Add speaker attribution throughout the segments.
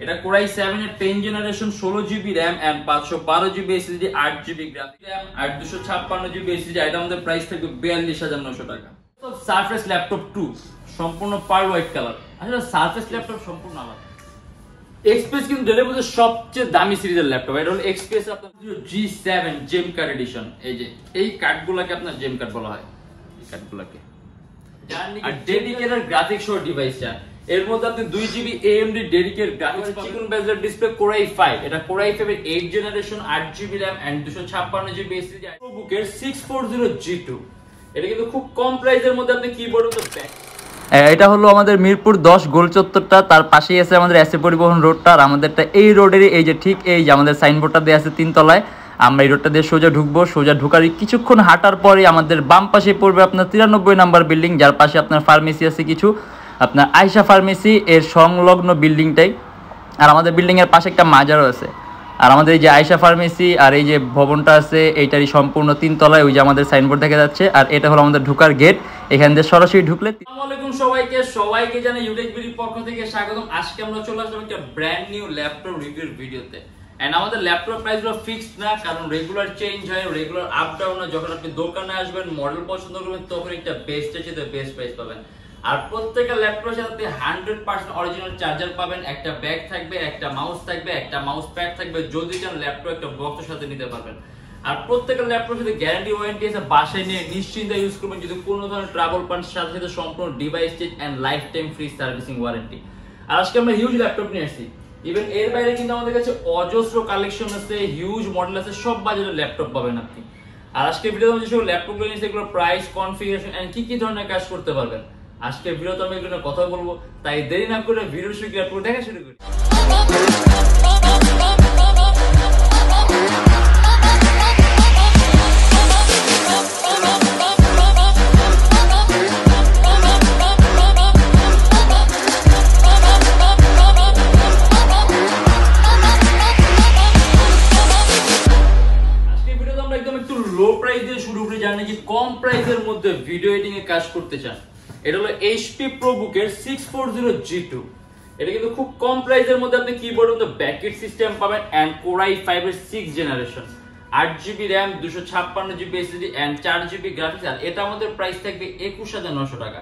Speaker 1: এটা Core i7 এর 10 generation 16GB RAM and 512GB SSD 8GB graphics RAM আর 256GB SSD। এটা আমাদের প্রাইস থাকবে 42900 টাকা। তো সারফেস ল্যাপটপ 2 সম্পূর্ণ পার হোয়াইট কালার। আসলে সারফেস ল্যাপটপ সম্পূর্ণ আলাদা। এক্সপ্রেস কিন্তু ডেলিভারিতে সবচেয়ে দামি সিরিজের ল্যাপটপ। এটা হলো এক্সপ্রেস আপনার G7 জেম কার্ড এডিশন। এই যে এই কার্ডগুলোকে আপনার জেম কার্ড বলা হয়, এই কার্ডগুলোকে। আর ডেডিকেটেড গ্রাফিক্স সহ ডিভাইসটা এর মধ্যে আপনি 2GB AMD ডেডিকেটেড গ্রাফিক্স চিকন বেজের ডিসপ্লে Core i5। এটা Core i5 এর 8 generation 8GB RAM and 256GB SSD বুকের 640G2। এটা কিন্তু খুব কম প্রাইসের মধ্যে আপনি কিবোর্ড মতো ব্যাক।
Speaker 2: এটা হলো আমাদের মিরপুর 10 গোল চত্বরটা, তার পাশেই আছে আমাদের এসএ পরিবহন রোডটা। আর আমাদেরটা এই রোডেরই এই যে ঠিক এই যে আমাদের সাইনবোর্ডটা দেওয়া আছে 3 তলায়। আমরা এই রোডটা দিয়ে সোজা ঢুকবো, সোজা ঢুকার কিছুক্ষণ হাঁটার পরে আমাদের বাম পাশে পড়বে আপনার 93 নাম্বার বিল্ডিং, যার পাশে আপনার ফার্মেসি আছে কিছু, আপনার আয়শা ফার্মেসি এর সংলগ্ন বিল্ডিংটাই। আর আমাদের বিল্ডিং এর পাশে একটা মাজারও আছে। আর আমাদের এই যে আয়শা ফার্মেসি আর এই যে ভবনটা আছে এইটারই সম্পূর্ণ 3 তলায় ওই যে আমাদের সাইনবোর্ড দেখা যাচ্ছে। আর এটা হলো আমাদের ঢোকার গেট, এখান দিয়ে সরাসরি ঢুকলে।
Speaker 1: আসসালামু আলাইকুম সবাইকে জানাই ইউটেক বিডির পক্ষ থেকে স্বাগতম। আজকে আমরা চলে আসলাম একটা ব্র্যান্ড নিউ ল্যাপটপ রিভিউর ভিডিওতে। এন্ড আমাদের ল্যাপটপ প্রাইসগুলো ফিক্সড না, কারণ রেগুলার চেঞ্জ হয়, রেগুলার আপ ডাউন হয়। যখন আপনি দোকানে আসবেন মডেল পছন্দ করবেন তখন একটা বেস্টের চেয়ে বেস্ট প্রাইস পাবেন। আর প্রত্যেকটা ল্যাপটপের সাথে আপনি 100% অরিজিনাল চার্জার পাবেন, একটা ব্যাগ থাকবে, একটা মাউস থাকবে, একটা মাউস প্যাড থাকবে। যদি চান ল্যাপটপ একটা বক্সের সাথে নিতে পারবেন। আর প্রত্যেকটা ল্যাপটপের সাথে গ্যারান্টি ওয়ারেন্টি আছে, বাসায় নিয়ে নিশ্চিন্তে ইউজ করবেন। যদি কোনো ধরনের ট্রাবল পান সাথে সাথে সম্পূর্ণ device change and life time free servicing warranty. আর আজকে আমরা হিউজ ল্যাপটপ নিয়ে আসছি। ইভেন এর বাইরে কিন্তু আমাদের কাছে অজস্র কালেকশন আছে, হিউজ মডেল আছে, সব বাজেটের ল্যাপটপ পাবেন আপনি। আর আজকের ভিডিওতে আমি যেসব ল্যাপটপগুলো নিয়েছি এগুলো প্রাইস, কনফিগারেশন এন্ড কি ধরনের কাজ করতে পারবেন আজকের ভিডিওতে আমি এগুলো কথা বলবো। তাই দেরি না করে ভিডিও শুরু করে দেখা শুরু করি। কম প্রাইসের মধ্যে ভিডিও এডিটিং এ কাজ করতে চান, এটা হলো HP ProBook-এর 640G2। এটা কিন্তু খুব কম প্রাইসের মধ্যে আপনি কিবোর্ড মধ্যে ব্যাকেট সিস্টেম পাবেন এন্ড Core i5 এর 6 generation 8GB RAM 256GB SSD and 4GB graphics. আর এটা আমাদের প্রাইস থাকবে 21900 টাকা।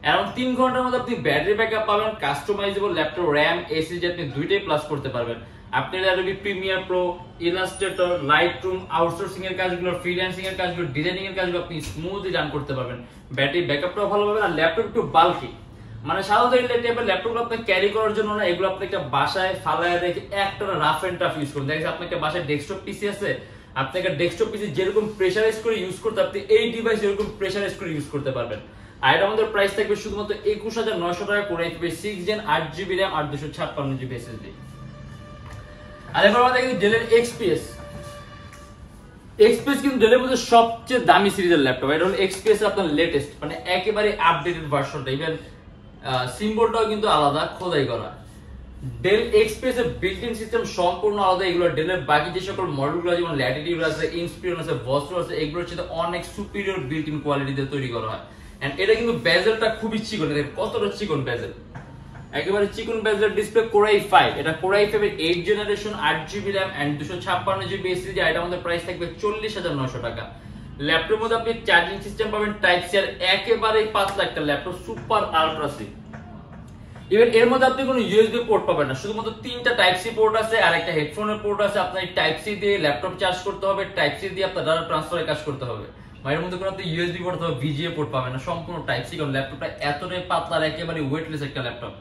Speaker 1: अराउंड 3 ঘন্টার মধ্যে আপনি ব্যাটারি ব্যাকআপ পাবেন, কাস্টমাইজেবল ল্যাপটপ RAM SSD আপনি দুইটাই প্লাস করতে পারবেন। আপনি Adobe Premiere Pro, Illustrator, Lightroom, outsourcing এর কাজগুলো, ফ্রিল্যান্সিং এর কাজগুলো, ডিজাইনিং এর কাজগুলো আপনি স্মুথলি রান করতে পারবেন। ব্যাটারি ব্যাকআপটাও ভালো পাবেন। আর ল্যাপটপ একটু বাল্কি, মানে সাধারণত এই টাইপের ল্যাপটপগুলো আপনি ক্যারি করার জন্য না, এগুলো আপনি একটা বাসায় ফালায় রেখে একটা রাফ এন্ড টাফ ইউজ করুন। দেখেন আপনি একটা বাসায় ডেস্কটপ পিসি আছে, আপনি একটা ডেস্কটপ পিসি যেরকম প্রেসারাইজ করে ইউজ করতে আপনি এই ডিভাইস এরকম প্রেসারাইজ করে ইউজ করতে পারবেন। আর এটা আমাদের প্রাইস থাকবে শুধুমাত্র 21900 টাকা। Core i5 6 gen 8GB RAM আর 256GB SSD। আর এবার আমাদের কিন্তু ডেলের XPS কিন্তু ডেলের মধ্যে সবচেয়ে দামি সিরিজের ল্যাপটপ। এটা হলো XPS এর আপনার লেটেস্ট, মানে একেবারে আপডেটেড ভার্সনটা। ইভেন সিম্বলটাও কিন্তু আলাদা, খোদাই করা। ডেল XPS এর বিল্ট ইন সিস্টেম সম্পূর্ণ আলাদা। এগুলো ডেলের বাকি যে সকল মডেলগুলো যেমন ল্যাটিটিউড আছে, ইনস্পিরিয়ন আছে, ভস্ট্রো আছে, এগুলোর সাথে অনেক সুপিরিয়র বিল্ট ইন কোয়ালিটিতে তৈরি করা হয়। এন্ড এটা কিন্তু বেজেলটা খুবই চিকন, দেখেন কতটা চিকন বেজেল, একেবারে চিকন বেজেল ডিসপ্লে। Core i5, এটা Core i5 এর 8 generation 8GB RAM and 256GB SSD। এটা আমাদের প্রাইস থাকবে 40900 টাকা। ল্যাপটপের মধ্যে আপনি চার্জিং সিস্টেম পাবেন টাইপ সি, আর একেবারে পাতলা একটা ল্যাপটপ, সুপার আলট্রা সি। ইভেন এর মধ্যে আপনি কোনো ইউএসবি পোর্ট পাবেন না, শুধুমাত্র 3টা টাইপ সি পোর্ট আছে আর একটা হেডফোনের পোর্ট আছে। আপনার এই টাইপ সি দিয়ে ল্যাপটপ চার্জ করতে হবে, টাইপ সি দিয়ে আপনার ডাটা ট্রান্সফারের কাজ করতে হবে। এর মধ্যে কোনো আপনি ইউএসবি পোর্ট অথবা ভিজিএ পোর্ট পাবেন না, সম্পূর্ণ টাইপ সি। কারণ ল্যাপটপটা এতটাই পাতলা আর একেবারে ওয়েটলেস একটা ল্যাপটপ।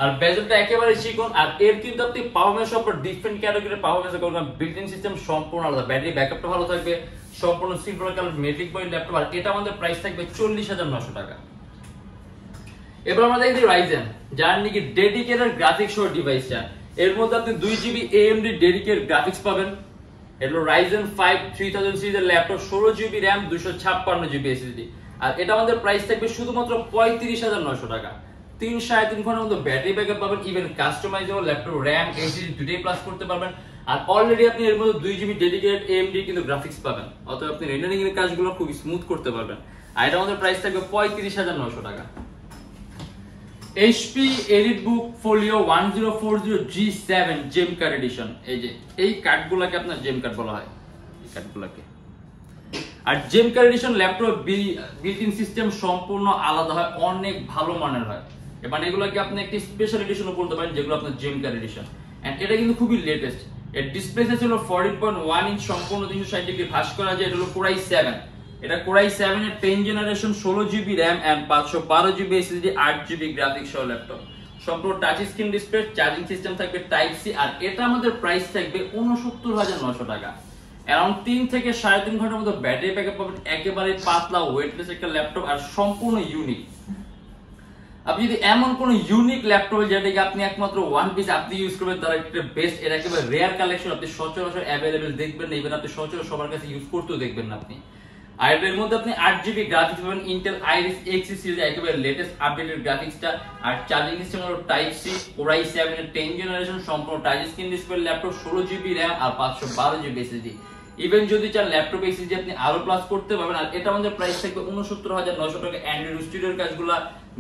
Speaker 1: আর বেজেলটা একেবারে চিকন। আর এর কিন্তু আপনি পারফরম্যান্স সব ডিফারেন্ট ক্যাটাগরির পারফরম্যান্স করবেন। বিল্ট ইন সিস্টেম সম্পূর্ণ আলাদা, ব্যাটারি ব্যাকআপটা ভালো থাকবে, সম্পূর্ণ silver colour metallic body laptop. আর এটা আমাদের প্রাইস থাকবে 40900 টাকা। এবার আমরা দেখি Ryzen, যার নাকি ডেডিকেটেড গ্রাফিক্স সহ ডিভাইসটা। এর মধ্যে আপনি 2GB AMD ডেডিকেটেড গ্রাফিক্স পাবেন। এটা হলো Ryzen 5 3000 সিরিজের laptop, 16GB RAM 256GB SSD। আর এটা আমাদের প্রাইস থাকবে শুধুমাত্র 35900 টাকা। 3-3.5 ঘন্টার মধ্যে ব্যাটারি ব্যাকআপ পাবেন। Even customisable laptop RAM SSD দুটোই প্লাস করতে পারবেন। আর অলরেডি আপনি এর মধ্যে 2GB ডেডিকেটেড AMD কিন্তু গ্রাফিক্স পাবেন, অতএব আপনি রেন্ডারিং এর কাজগুলো খুব স্মুথ করতে পারবেন। আর এটা আমাদের প্রাইস থাকবে 35900 টাকা। HP EliteBook Folio 1040G7 জেম কার্ড এডিশন। এই যে এই কার্ডগুলোকে আপনার জেম কার্ড বলা হয়, এই কার্ডগুলোকে। আর gem card edition laptop built in system সম্পূর্ণ আলাদা হয়, অনেক ভালো মানের হয়। মানে এগুলোকে আপনি একটি স্পেশাল এডিশনও বলতে পারেন, যেগুলো আপনার জেম কার্ড এডিশন। এন্ড এটা কিন্তু খুবই লেটেস্ট। এর ডিসপ্লে সাইজ হলো 14.1 ইঞ্চ, সম্পূর্ণ 360 ডিগ্রি ভাঁজ করা যায়। এটা হলো Core i7, এটা Core i7 এর 10 generation, 16GB RAM and 512GB SSD, 8GB graphics সহ ল্যাপটপ। সম্পূর্ণ touch screen display, charging system থাকবে টাইপ সি। আর এটা আমাদের প্রাইস থাকবে 69900 টাকা। অ্যারাউন্ড 3 থেকে 3.5 ঘন্টার মতো ব্যাটারি ব্যাকআপ পাবেন। একেবারে পাতলা ওয়েটলেস একটা ল্যাপটপ আর সম্পূর্ণ ইউনিক। আপনি যদি এমন কোন ইউনিক ল্যাপটপ যেটাকে আপনি একমাত্র ওয়ান পিস আপনি ইউজ করবেন, তার একটা বেস্ট, এর একেবারে রেয়ার কালেকশন, আপনি সচরাচর অ্যাভেলেবেল দেখবেন না, ইভেন আপনি সচরাচর সবার কাছে ইউজ করতেও দেখবেন না আপনি। আর এর মধ্যে আপনি 8GB গ্রাফিক্স পাবেন, ইন্টেল আইরিস Xe সিরিজের একেবারে লেটেস্ট আপডেটেড গ্রাফিক্সটা। আর চার্জিং সিস্টেম হলো টাইপ সি, Core i7 এর 10 জেনারেশন, সম্পূর্ণ touch screen display laptop, 16GB RAM আর 512GB SSD। ইভেন যদি চান ল্যাপটপ SSD আপনি আরো প্লাস করতে পারবেন। আর এটা আমাদের প্রাইস থাকবে 69900 টাকা। অ্যান্ড্রয়েড স্টুডিওর কাজগুলো,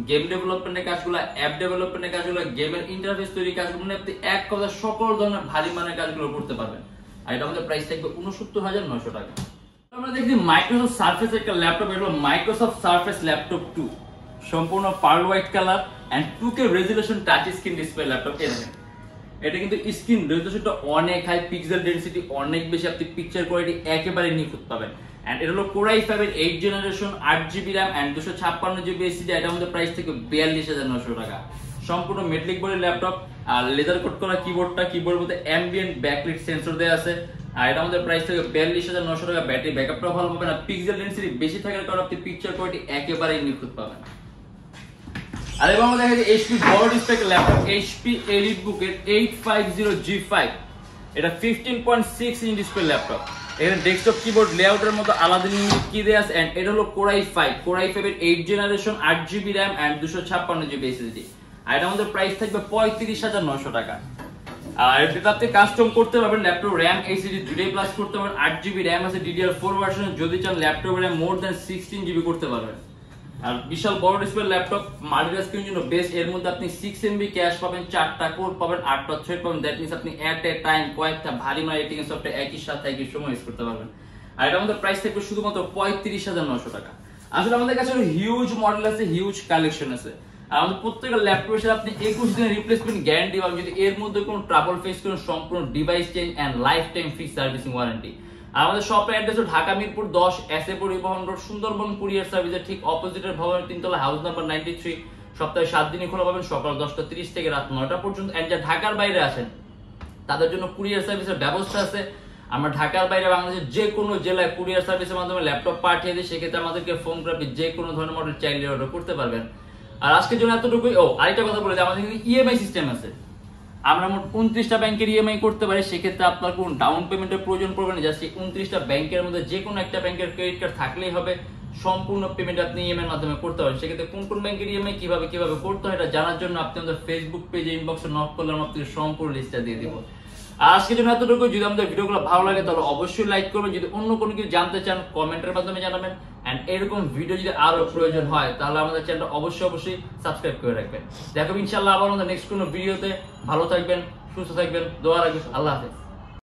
Speaker 1: গেম ডেভেলপমেন্টের কাজগুলো, অ্যাপ ডেভেলপমেন্টের কাজগুলো, গেমের ইন্টারফেস তৈরি কাজগুলো, আপনি এক কথা সকল ধরনের ভারী মানের কাজগুলো করতে পারবেন। আর এটা আমাদের প্রাইস থাকবে 69900 টাকা। আমরা দেখি মাইক্রোসফট সারফেস একটা ল্যাপটপ, এটা হলো মাইক্রোসফট সারফেস ল্যাপটপ 2, সম্পূর্ণ pearl white colour and 2K resolution touch screen display laptop. এটা কিন্তু স্ক্রিন রেজোলিউশনটা অনেক হাই, পিক্সেল ডেনসিটি অনেক বেশি, আপনি পিকচার কোয়ালিটি একেবারে নিখুঁত পাবেন। এন্ড এটা হলো Core i5 এর 8 generation, 8GB RAM and 256GB SSD। এটা আমাদের প্রাইস থেকে 42900 টাকা। সম্পূর্ণ মেটালিক বডির ল্যাপটপ আর লেদার কোট করা কিবোর্ডটা, কিবোর্ডের মধ্যে অ্যাম্বিয়েন্ট ব্যাকলাইট সেন্সর দেওয়া আছে। আর এটা আমাদের প্রাইস থেকে 42900 টাকা। ব্যাটারি ব্যাকআপটাও ভালো পাবেন আর পিক্সেল ডেনসিটি বেশি থাকার কারণে আপনি পিকচার কোয়ালিটি একেবারে নিখুঁত পাবেন। আর এবার আমরা দেখা যায় HP বড় ডিসপ্লে ল্যাপটপ, HP EliteBook এর 850G5, এটা 15.6 ইঞ্চ ডিসপ্লে ল্যাপটপ। এখানে ডেস্কটপ কিবোর্ড লেআউটের মতো আলাদা ইউনিক কি দেয়া আছে। এন্ড এটা হলো Core i5 এর 8 generation, 8GB RAM and 256GB SSD। আর এটা আমাদের প্রাইস থাকবে 35900 টাকা। আর এটা আপনি কাস্টম করতে পারবেন, ল্যাপটপ RAM SSD দুটোই প্লাস করতে পারবেন। 8GB RAM আছে DDR4 ভার্সনে, যদি চান laptop RAM more than 16GB করতে পারবেন। আর বিশাল বড় ডিসপ্লে ল্যাপটপ, মাল্টিটাস্কিং জন্য বেস্ট। এর মধ্যে আপনি 6MB ক্যাশ পাবেন, 4টা কোর পাবেন, 8টা থ্রেড পাবেন। দ্যাট মিন্স আপনি এট এ টাইম কয়েকটা ভারী মার এডিটিং সফটওয়্যার একই সাথে একই সময় ইউজ করতে পারবেন। আর এটা আমাদের প্রাইস থাকবে শুধুমাত্র 35900 টাকা। আসলে আমাদের কাছে হিউজ মডেল আছে, হিউজ কালেকশন আছে। আর আমাদের প্রত্যেকটা ল্যাপটপের সাথে আপনি 21 দিনের রিপ্লেসমেন্ট গ্যারান্টি পাবেন। যদি এর মধ্যে কোনো ট্রাবল ফেস করেন, সম্পূর্ণ device change and life time free servicing warranty. আমাদের শপের অ্যাড্রেস হলো ঢাকা মিরপুর 10, এসএ পরিবহন রোড, সুন্দরবন কুরিয়ার সার্ভিসের ঠিক অপোজিটের ভবনের 3 তলা, হাউস নাম্বার 93। সপ্তাহে 7 দিনই খোলা পাবেন, সকাল 10:30 থেকে রাত 9টা পর্যন্ত। এন্ড যারা ঢাকার বাইরে আছেন তাদের জন্য কুরিয়ার সার্ভিসের ব্যবস্থা আছে। আমরা ঢাকার বাইরে বাংলাদেশের যে কোনো জেলায় কুরিয়ার সার্ভিসের মাধ্যমে ল্যাপটপ পাঠিয়ে দিই, সেক্ষেত্রে আমাদেরকে ফোন করে আপনি যে কোনো ধরনের মডেল চাইলে অর্ডার করতে পারবেন। আর আজকের জন্য এতটুকুই। আরেকটা কথা বলে যে আমাদের কিন্তু ইএমআই সিস্টেম আছে। আমরা মোট 29টা ব্যাংকের ইএমআই করতে পারি। সেক্ষেত্রে আপনার কোনো ডাউন পেমেন্টের প্রয়োজন পড়বে না। জাস্ট 29টা ব্যাংকের মধ্যে যে কোনো একটা ব্যাংকের ক্রেডিট কার্ড থাকলেই হবে, সম্পূর্ণ পেমেন্ট আপনি ইএমআই এর মাধ্যমে করতে পারেন। সেক্ষেত্রে কোন কোন ব্যাংকের ইএমআই কিভাবে করতে হয় এটা জানার জন্য আপনি আমাদের ফেসবুক পেজে ইনবক্সে নক করলে আমরা আপনাকে সম্পূর্ণ লিস্টটা দিয়ে দিব। আর আজকের জন্য এতটুকু। যদি আমাদের ভিডিওগুলো ভালো লাগে তাহলে অবশ্যই লাইক করবেন। যদি অন্য কোনো কিছু জানতে চান কমেন্টের মাধ্যমে জানাবেন। এন্ড এরকম ভিডিও যদি আরো প্রয়োজন হয় তাহলে আমাদের চ্যানেলটা অবশ্যই সাবস্ক্রাইব করে রাখবেন। দেখো ইনশাআল্লাহ আবার আমাদের নেক্সট কোনো ভিডিওতে। ভালো থাকবেন, সুস্থ থাকবেন, দোয়া রাখবেন। আল্লাহ হাফেজ।